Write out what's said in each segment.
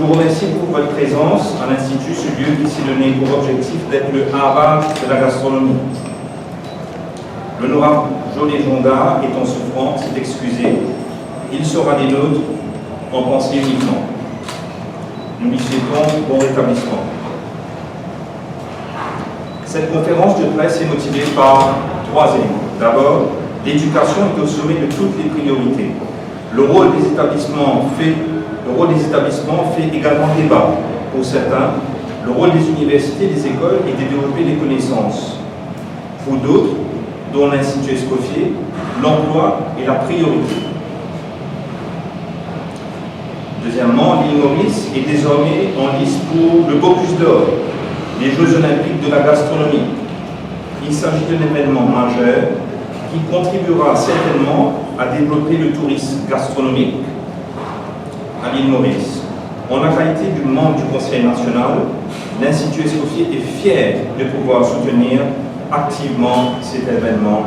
vous remercie pour votre présence à l'Institut, ce lieu qui s'est donné pour objectif d'être le Harvard de la gastronomie. L'honorable Joly Jonga est en souffrance, s'est excusé. Il sera des nôtres en pensée uniquement. Nous lui souhaitons bon rétablissement. Cette conférence de presse est motivée par 3 éléments. D'abord, l'éducation est au sommet de toutes les priorités. Le rôle des établissements fait également débat. Pour certains, le rôle des universités et des écoles est de développer les connaissances. Pour d'autres, dont l'Institut Escoffier, l'emploi est la priorité. Deuxièmement, l'île Maurice est désormais en lice pour le Bocuse d'Or, les Jeux Olympiques de la gastronomie. Il s'agit d'un événement majeur qui contribuera certainement à développer le tourisme gastronomique à l'île Maurice. En la qualité du membre du Conseil national, l'Institut Escoffier est fier de pouvoir soutenir activement cet événement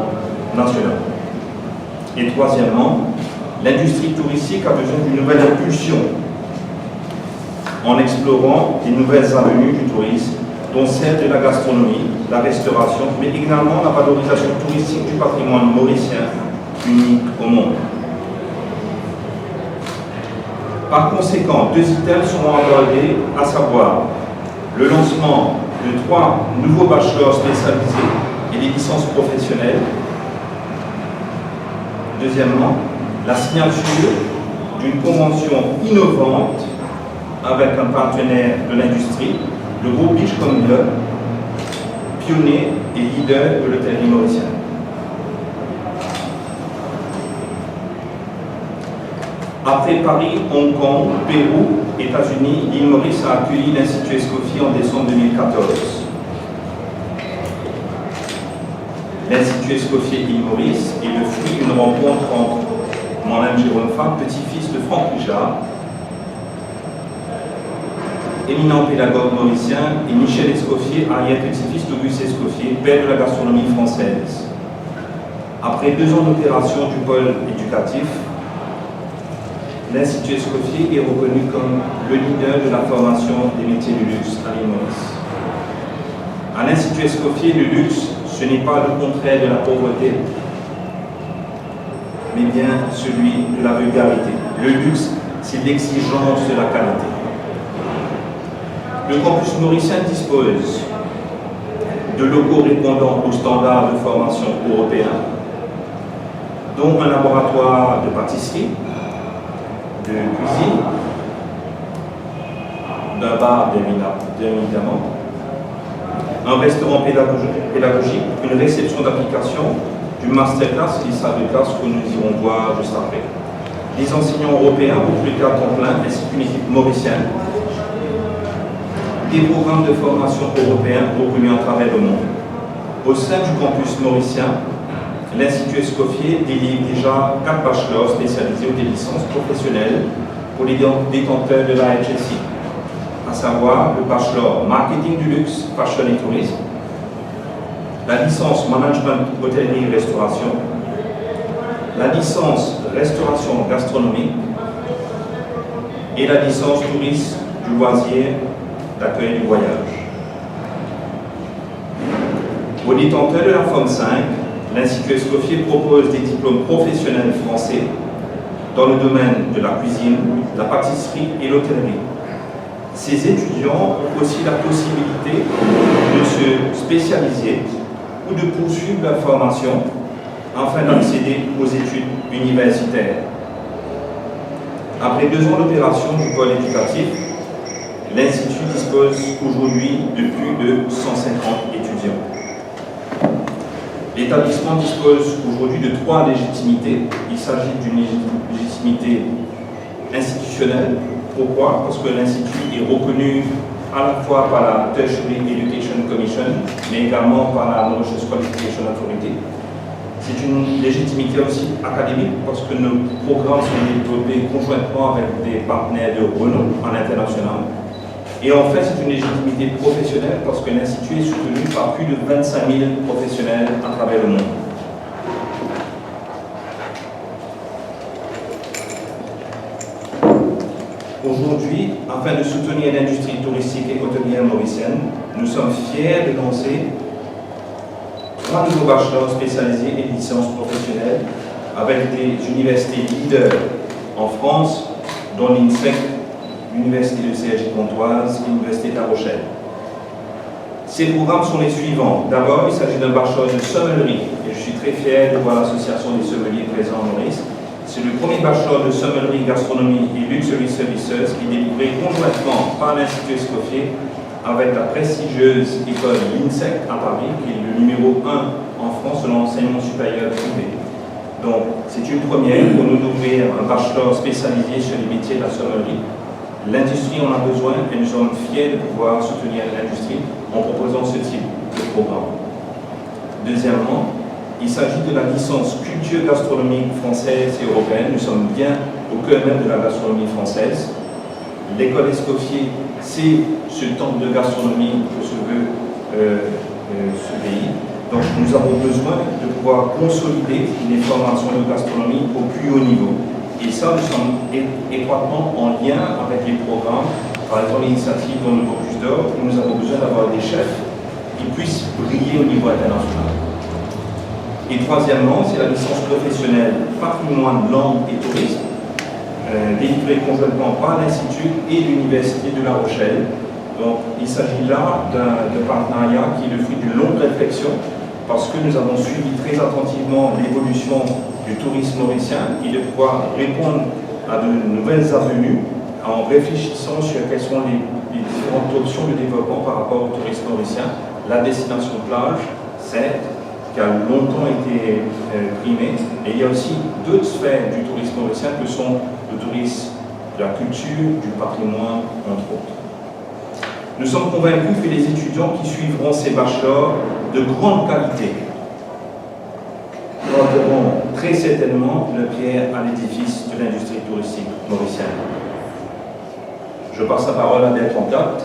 national. Et troisièmement, l'industrie touristique a besoin d'une nouvelle impulsion en explorant les nouvelles avenues du tourisme, dont celle de la gastronomie, la restauration, mais également la valorisation touristique du patrimoine mauricien, unique au monde. Par conséquent, 2 items seront abordés, à savoir le lancement de 3 nouveaux bachelors spécialisés et des licences professionnelles. Deuxièmement, la signature d'une convention innovante avec un partenaire de l'industrie, le groupe Beachcombia, pionnier et leader de l'hôtellerie mauricienne. Après Paris, Hong Kong, Pérou, États-Unis, l'île Maurice a accueilli l'Institut Escoffier en décembre 2014. L'Institut Escoffier île Maurice est le fruit d'une rencontre entre moi-même Jérôme Fabre, petit-fils de Franck Richard, éminent pédagogue mauricien, et Michel Escoffier, arrière-petit-fils d'Auguste Escoffier, père de la gastronomie française. Après 2 ans d'opération du pôle éducatif, l'Institut Escoffier est reconnu comme le leader de la formation des métiers du luxe à l'île Maurice. À l'Institut Escoffier, le luxe, ce n'est pas le contraire de la pauvreté, mais bien celui de la vulgarité. Le luxe, c'est l'exigence de la qualité. Le campus mauricien dispose de locaux répondant aux standards de formation européens, dont un laboratoire de pâtisserie, de cuisine, d'un bar bien évidemment, un restaurant pédagogique, une réception d'application, du masterclass, les salles de classe que nous irons voir juste après. Des enseignants européens, recrutés à temps plein, ainsi qu'une équipe mauricienne, des programmes de formation européens reconnus à travers le monde. Au sein du campus mauricien, l'Institut Escoffier délivre déjà 4 bachelors spécialisés ou des licences professionnelles pour les détenteurs de la HSI, à savoir le bachelor Marketing du luxe, Fashion et Tourisme, la licence Management, Hôtellerie et Restauration, la licence Restauration gastronomique et la licence Tourisme du loisir, d'accueil du voyage. Aux détenteurs de la Forme 5, l'Institut Escoffier propose des diplômes professionnels français dans le domaine de la cuisine, la pâtisserie et l'hôtellerie. Ces étudiants ont aussi la possibilité de se spécialiser ou de poursuivre leur formation afin d'accéder aux études universitaires. Après 2 ans d'opération du pôle éducatif, l'Institut dispose aujourd'hui de plus de 150 étudiants. L'établissement dispose aujourd'hui de 3 légitimités. Il s'agit d'une légitimité institutionnelle. Pourquoi? Parce que l'Institut est reconnu à la fois par la Tertiary Education Commission, mais également par la Mauritius Qualification Authority. C'est une légitimité aussi académique parce que nos programmes sont développés conjointement avec des partenaires de renom en international. Et en fait, c'est une légitimité professionnelle parce que l'Institut est soutenu par plus de 25 000 professionnels à travers le monde. Aujourd'hui, afin de soutenir l'industrie touristique et hôtelière mauricienne, nous sommes fiers de lancer 3 nouveaux bachelors spécialisés et licences professionnelles avec des universités leaders en France, dont l'INSEC, l'Université de Cergy-Pontoise et l'Université de La Rochelle. Ces programmes sont les suivants. D'abord, il s'agit d'un bachelor de sommellerie, et je suis très fier de voir l'association des sommeliers présents en Maurice. C'est le premier bachelor de sommellerie, gastronomie et luxury services qui est délivré conjointement par l'Institut Escoffier avec la prestigieuse école l'INSEC à Paris, qui est le numéro 1 en France de l'enseignement supérieur privé. Donc, c'est une première pour nous d'ouvrir un bachelor spécialisé sur les métiers de la sommellerie. L'industrie en a besoin et nous sommes fiers de pouvoir soutenir l'industrie en proposant ce type de programme. Deuxièmement, il s'agit de la licence culture gastronomique française et européenne. Nous sommes bien au cœur même de la gastronomie française. L'école Escoffier, c'est ce temple de gastronomie que se veut ce pays. Donc nous avons besoin de pouvoir consolider les formations de gastronomie au plus haut niveau. Et ça, nous sommes étroitement en lien avec les programmes, par exemple l'initiative dans le Bocuse d'Or, où nous avons besoin d'avoir des chefs qui puissent briller au niveau international. Et troisièmement, c'est la licence professionnelle patrimoine, langue et tourisme, délivrée conjointement par l'Institut et l'Université de La Rochelle. Donc il s'agit là d'un partenariat qui est le fruit d'une longue réflexion, parce que nous avons suivi très attentivement l'évolution du tourisme mauricien et de pouvoir répondre à de nouvelles avenues en réfléchissant sur quelles sont les différentes options de développement par rapport au tourisme mauricien. La destination plage, certes, qui a longtemps été primée, et il y a aussi d'autres sphères du tourisme mauricien que sont le tourisme de la culture, du patrimoine, entre autres. Nous sommes convaincus que les étudiants qui suivront ces bachelors de grande qualité porteront très certainement le pierre à l'édifice de l'industrie touristique mauricienne. Je passe la parole à Bertrand Cat.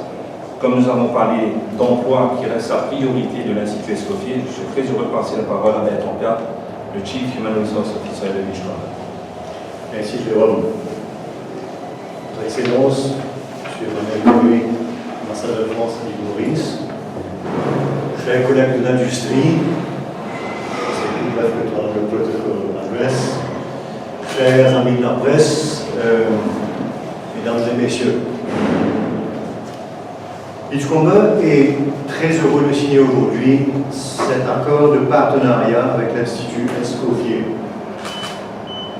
Comme nous avons parlé d'emploi qui reste la priorité de l'Institut Escoffier, je suis très heureux de passer la parole à Bertrand Cat, le Chief Human Resource Officer de Michelin. Merci Jérôme. Votre Excellence, Monsieur René Louis, ambassadeur de France à l'île Maurice, chers collègues de l'industrie, c'est plus bref que dans le protocole adresse, chers amis de la presse, mesdames et messieurs, Beachcomber est très heureux de signer aujourd'hui cet accord de partenariat avec l'Institut Escoffier.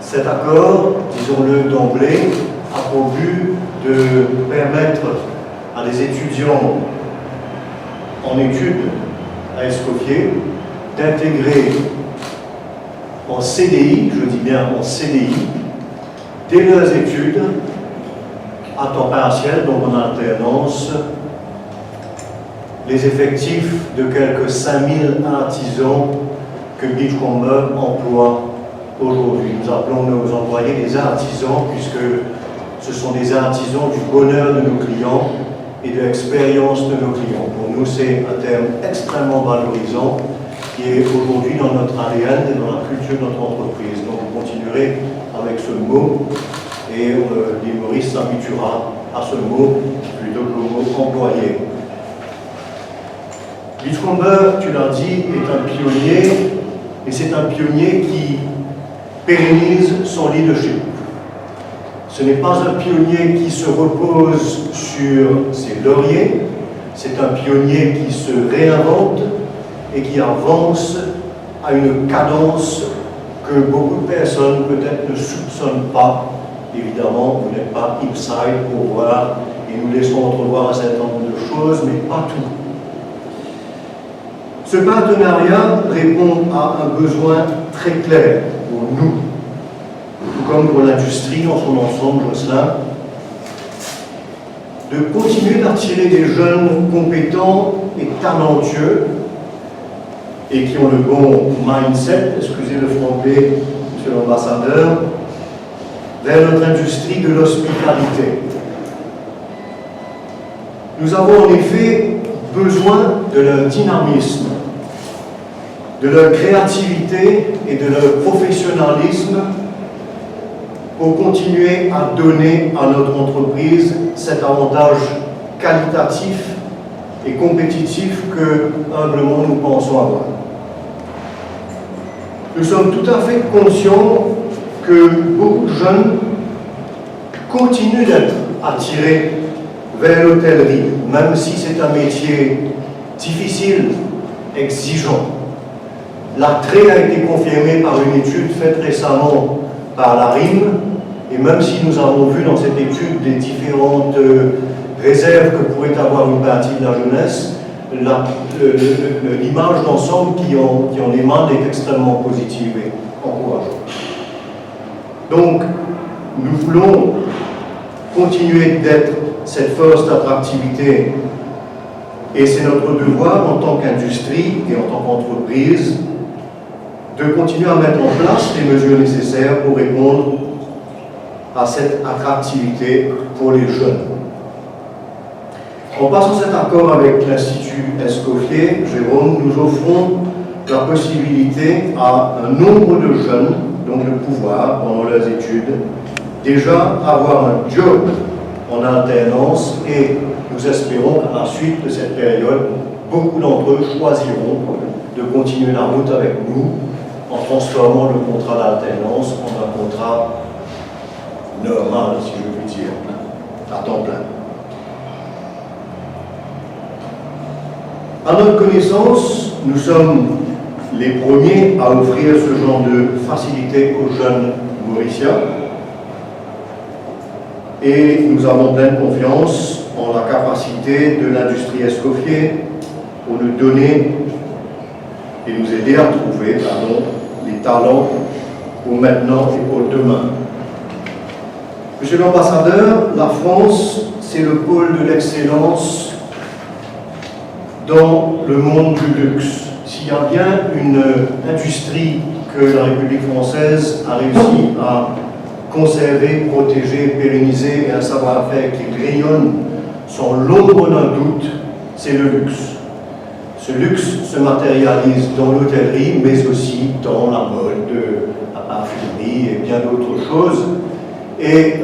Cet accord, disons-le d'emblée, a pour but de permettre à des étudiants en études à Escoffier d'intégrer en CDI, je dis bien en CDI, dès leurs études, à temps partiel, donc en alternance, les effectifs de quelques 5000 artisans que Beachcomber emploie aujourd'hui. Nous appelons nos employés des artisans, puisque ce sont des artisans du bonheur de nos clients et de l'expérience de nos clients. Pour nous, c'est un terme extrêmement valorisant qui est aujourd'hui dans notre ADN et dans la culture de notre entreprise. Donc, vous continuerez avec ce mot et l'île Maurice s'habituera à ce mot plutôt qu'au mot employé. Beachcomber, tu l'as dit, est un pionnier, et c'est un pionnier qui pérennise son leadership. Ce n'est pas un pionnier qui se repose sur ses lauriers, c'est un pionnier qui se réinvente et qui avance à une cadence que beaucoup de personnes peut-être ne soupçonnent pas. Évidemment, vous n'êtes pas inside pour voir, et nous laissons entrevoir un certain nombre de choses, mais pas tout. Ce partenariat répond à un besoin très clair pour nous, tout comme pour l'industrie dans son ensemble, Jocelyn, de continuer d'attirer des jeunes compétents et talentueux et qui ont le bon mindset, excusez le franglais, monsieur l'ambassadeur, vers notre industrie de l'hospitalité. Nous avons en effet besoin de leur dynamisme, de leur créativité et de leur professionnalisme pour continuer à donner à notre entreprise cet avantage qualitatif et compétitif que, humblement, nous pensons avoir. Nous sommes tout à fait conscients que beaucoup de jeunes continuent d'être attirés vers l'hôtellerie, même si c'est un métier difficile, exigeant. L'attrait a été confirmé par une étude faite récemment par la RIM, et même si nous avons vu dans cette étude des différentes réserves que pourrait avoir une partie de la jeunesse, l'image d'ensemble qui en émane est extrêmement positive et encourageante. Donc, nous voulons continuer d'être cette force d'attractivité, et c'est notre devoir en tant qu'industrie et en tant qu'entreprise de continuer à mettre en place les mesures nécessaires pour répondre à cette attractivité pour les jeunes. En passant cet accord avec l'Institut Escoffier, Jérôme, nous offrons la possibilité à un nombre de jeunes, donc le pouvoir, pendant leurs études, déjà avoir un job en alternance, et nous espérons qu'à la suite de cette période, beaucoup d'entre eux choisiront de continuer la route avec nous en transformant le contrat d'alternance en un contrat normal, si je puis dire, à temps plein. À notre connaissance, nous sommes les premiers à offrir ce genre de facilité aux jeunes Mauriciens, et nous avons pleine confiance en la capacité de l'industrie Escoffier pour nous donner et nous aider à trouver les talents pour maintenant et pour demain. Monsieur l'ambassadeur, la France, c'est le pôle de l'excellence dans le monde du luxe. S'il y a bien une industrie que la République française a réussi à conserver, protéger, pérenniser, et un savoir-faire qui rayonne sans l'ombre d'un doute, c'est le luxe. Ce luxe se matérialise dans l'hôtellerie, mais aussi dans la mode, la parfumerie et bien d'autres choses. Et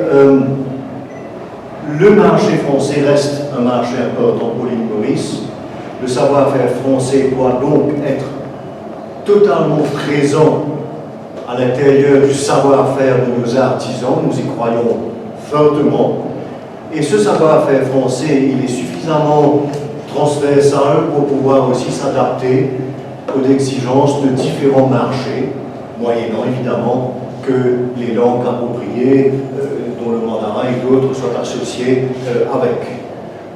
le marché français reste un marché important pour l'île Maurice. Le savoir-faire français doit donc être totalement présent à l'intérieur du savoir-faire de nos artisans. Nous y croyons fortement. Et ce savoir-faire français, il est suffisamment transversal pour pouvoir aussi s'adapter aux exigences de différents marchés, moyennant évidemment que les langues appropriées, dont le mandarin et d'autres, soient associées avec.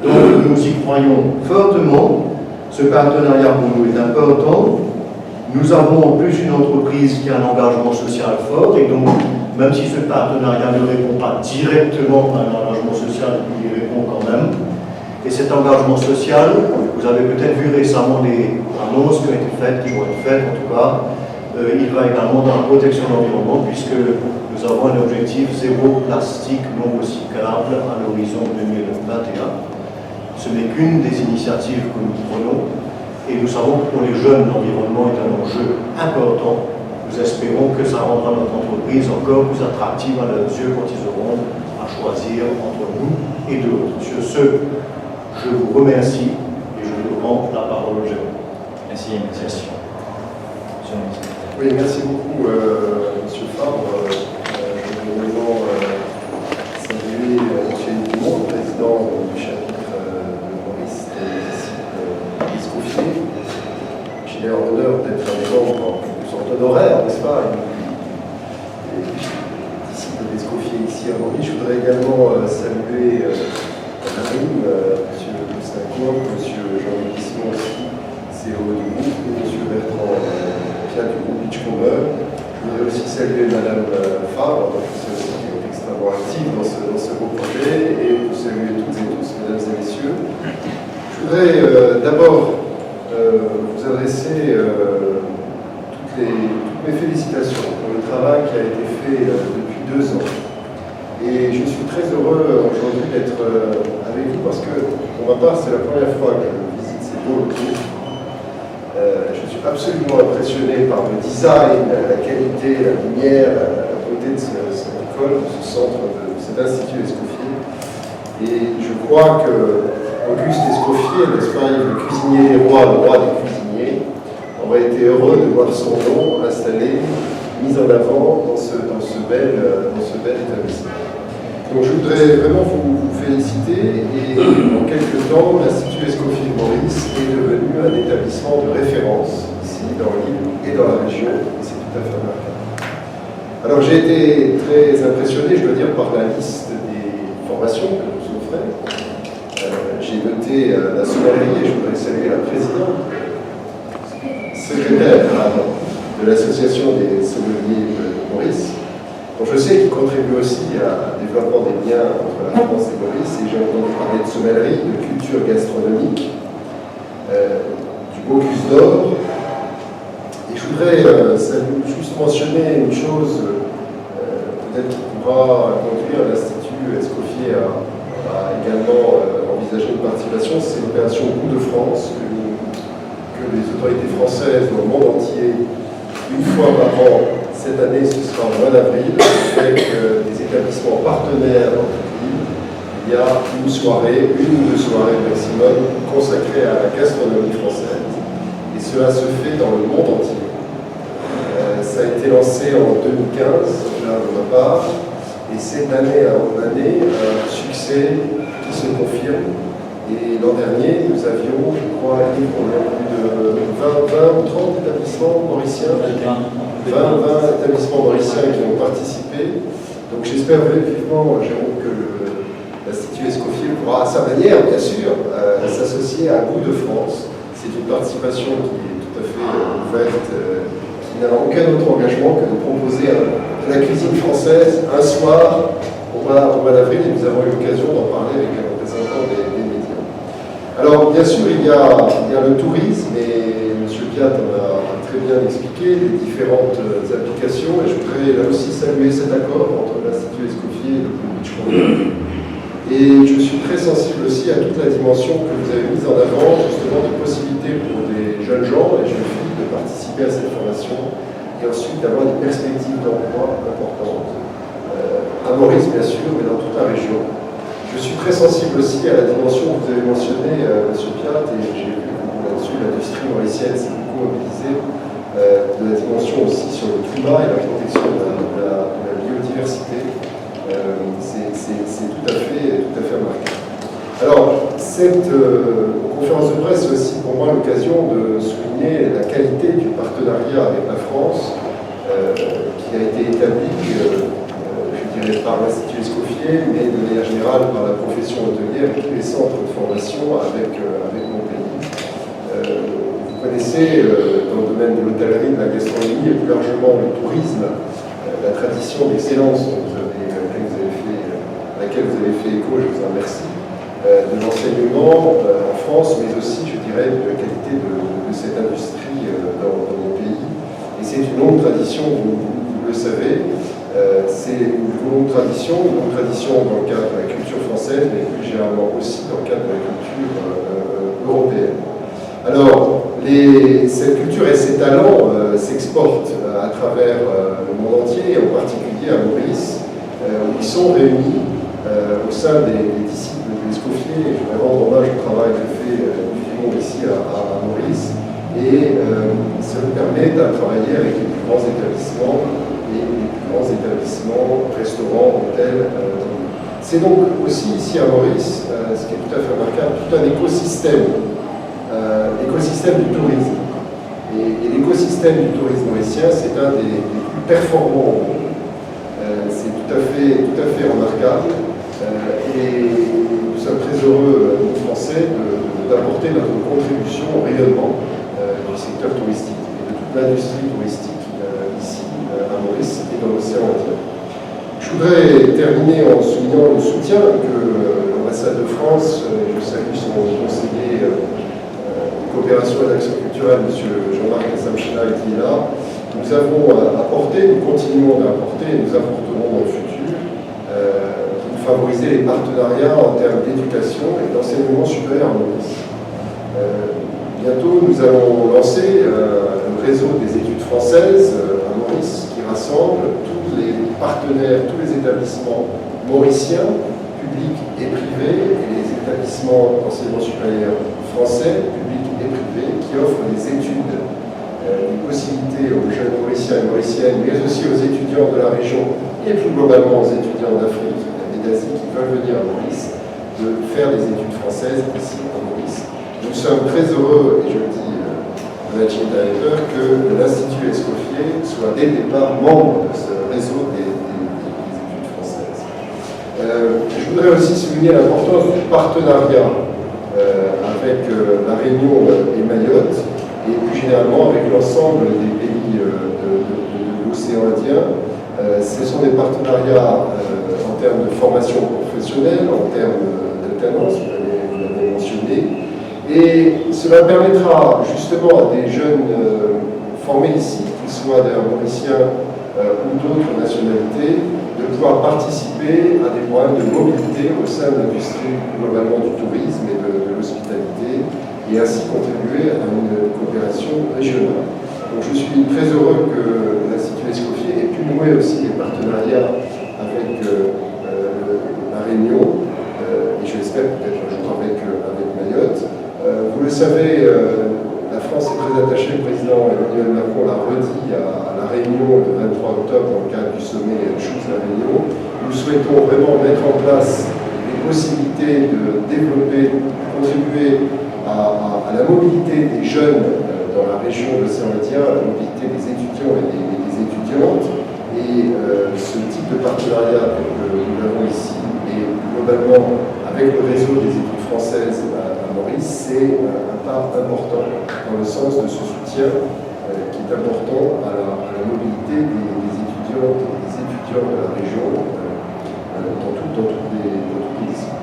Donc nous y croyons fortement. Ce partenariat pour nous est important. Nous avons en plus une entreprise qui a un engagement social fort, et donc même si ce partenariat ne répond pas directement à un engagement social, il y répond quand même. Et cet engagement social, vous avez peut-être vu récemment des annonces qui ont été faites, qui vont être faites en tout cas. Il va également dans la protection de l'environnement, puisque nous avons un objectif zéro plastique non recyclable à l'horizon 2021. Ce n'est qu'une des initiatives que nous prenons, et nous savons que pour les jeunes, l'environnement est un enjeu important. Nous espérons que ça rendra notre entreprise encore plus attractive à leurs yeux quand ils auront à choisir entre nous et d'autres. Sur ce, je vous remercie et je vous rends la parole au Jérôme. Merci, merci. Oui, merci beaucoup, M. Fabre. Je veux vraiment saluer M. Dumont, président du chapitre de Maurice des disciples Escoffier. J'ai l'honneur d'être un des membres en sorte honoraire, n'est-ce pas, des disciples d'Escoffier ici à Maurice. Je voudrais également saluer Marine, M. Saint-Claude, M. Jean-Luc Simon aussi, CEO du groupe, et M. Bertrand du groupe Beachcomber. Je voudrais aussi saluer Mme Fabre, qui est extrêmement active dans ce beau projet, et vous saluer toutes et tous, mesdames et messieurs. Je voudrais d'abord vous adresser toutes mes félicitations pour le travail qui a été fait depuis 2 ans. Et je suis très heureux aujourd'hui d'être avec vous parce que, pour ma part, c'est la première fois que je visite ces beaux locaux. Je suis absolument impressionné par le design, la qualité, la lumière, la côté de cette école, de ce centre, de cet institut Escoffier. Et je crois que Auguste Escoffier, n'est-ce pas, le cuisinier des rois, le roi des cuisiniers, aurait été heureux de voir son nom installé, mis en avant dans ce bel établissement. Donc je voudrais vraiment vous féliciter et en quelques temps, l'Institut Escoffier-Maurice est devenu un établissement de référence ici dans l'île et dans la région, et c'est tout à fait remarquable. Alors j'ai été très impressionné, je dois dire, par la liste des formations que vous offrez. J'ai noté la sommellerie et je voudrais saluer la présidente, secrétaire de l'association des sommeliers de Maurice. Donc je sais qu'il contribue aussi au développement des liens entre la France et Maurice, et j'ai entendu parler de sommellerie, de culture gastronomique, du Bocuse d'Or. Et je voudrais juste mentionner une chose, peut-être qui pourra conduire l'Institut Escoffier à également envisager une participation, c'est l'opération Goût de France, que les autorités françaises dans le monde entier, une fois par an. Cette année, ce sera au mois d'avril, avec des établissements partenaires dans toute l'île. Il y a une ou deux soirées maximum consacrées à la gastronomie française. Et cela se fait dans le monde entier. Ça a été lancé en 2015, déjà de ma part. Et c'est d'année en année un succès qui se confirme. Et l'an dernier, nous avions, je crois, plus de 20 ou 30 établissements mauriciens. 20 établissements mauriciens qui ont participé. Donc j'espère vivement, Jérôme, que l'Institut Escoffier pourra, à sa manière, bien sûr, s'associer à Goût de France. C'est une participation qui est tout à fait ouverte, qui n'a aucun autre engagement que de proposer de la cuisine française un soir au mois d'avril, et nous avons eu l'occasion d'en parler avec un représentant des médias. Alors, bien sûr, il y a le tourisme, et M. Piat en a très bien expliqué les différentes applications, et je voudrais là aussi saluer cet accord entre l'Institut Escoffier et le Beach Congrès. Et je suis très sensible aussi à toute la dimension que vous avez mise en avant, justement, de possibilités pour des jeunes gens et jeunes filles de participer à cette formation, et ensuite d'avoir des perspectives d'emploi importantes, à Maurice, bien sûr, mais dans toute la région. Je suis très sensible aussi à la dimension que vous avez mentionnée, M. Piat, et j'ai vu là-dessus l'industrie mauricienne s'est beaucoup mobilisée, de la dimension aussi sur le climat et la protection de la biodiversité. C'est tout à fait remarquable. Alors, cette conférence de presse est aussi pour moi l'occasion de souligner la qualité du partenariat avec la France, qui a été établi, par l'Institut Escoffier, mais de manière générale par la profession hôtelière et tous les centres de formation avec mon pays. Vous connaissez, dans le domaine de l'hôtellerie, de la gastronomie et plus largement le tourisme, la tradition d'excellence à laquelle vous avez fait écho, je vous en remercie, de l'enseignement en France, mais aussi, je dirais, de la qualité de cette industrie dans mon pays. Et c'est une longue tradition, vous le savez. C'est une longue tradition dans le cadre de la culture française, mais plus généralement aussi dans le cadre de la culture européenne. Alors, cette culture et ces talents s'exportent à travers le monde entier, et en particulier à Maurice, où ils sont réunis au sein des disciples de l'Escoffier. Et je voudrais rendre hommage au travail que fait Vivimont ici à Maurice, et ça nous permet de travailler avec les plus grands établissements, restaurants, hôtels. C'est donc aussi ici à Maurice, ce qui est tout à fait remarquable, tout un écosystème du tourisme. Et l'écosystème du tourisme mauricien, c'est un des plus performants au monde. C'est tout à fait remarquable. Et nous sommes très heureux, nous Français, d'apporter notre contribution au rayonnement du secteur touristique et de toute l'industrie touristique ici à Maurice et dans l'océan Indien. Je voudrais terminer en soulignant le soutien que l'ambassade de France, je salue son conseiller de coopération et d'action culturelle, M. Jean-Marc Samchina, qui est là. Nous avons apporté, nous continuons d'apporter et nous apporterons dans le futur pour favoriser les partenariats en termes d'éducation et d'enseignement supérieur à Maurice. Bientôt, nous allons lancer le réseau des études françaises à Maurice, qui rassemble toutes les partenaires, tous les établissements mauriciens, publics et privés, et les établissements d'enseignement supérieur français, publics et privés, qui offrent des études, des possibilités aux jeunes mauriciens et mauriciennes, mais aussi aux étudiants de la région, et plus globalement aux étudiants d'Afrique et d'Asie qui veulent venir à Maurice, de faire des études françaises ici à Maurice. Nous sommes très heureux, et je le dis à la Team Director, que l'Institut Escoffier soit dès le départ membre de ce réseau des études françaises. Je voudrais aussi souligner l'importance du partenariat avec la Réunion et Mayotte, et plus généralement avec l'ensemble des pays de l'océan Indien. Ce sont des partenariats en termes de formation professionnelle, en termes d'alternance, vous l'avez mentionné, et cela permettra justement à des jeunes formés ici, qu'ils soient d'ailleurs mauriciens ou d'autres nationalités, de pouvoir participer à des programmes de mobilité au sein de l'industrie globalement du tourisme et de l'hospitalité, et ainsi contribuer à une coopération régionale. Donc je suis très heureux que l'Institut Escoffier ait pu nouer aussi des partenariats avec la Réunion, et je l'espère peut-être un jour avec Mayotte. Vous le savez, la France est très attachée, le président Emmanuel Macron l'a redit à la Réunion le 23 octobre dans le cadre du sommet Choose la Réunion. Nous souhaitons vraiment mettre en place les possibilités de développer, contribuer à la mobilité des jeunes dans la région de l'océan Indien, à la mobilité des étudiants et des étudiantes. Et ce type de partenariat que nous avons ici, et globalement avec le réseau des études françaises à Maurice, c'est un pas important dans le sens de ce soutien qui est important à la mobilité des étudiantes et des étudiants de la région dans toutes les disciplines.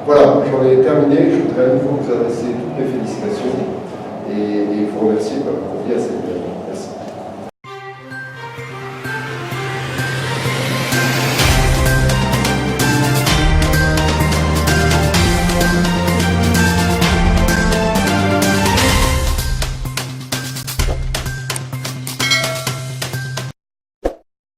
Voilà, j'en ai terminé. Je voudrais à nouveau vous adresser toutes mes félicitations et vous remercier pour convier à cette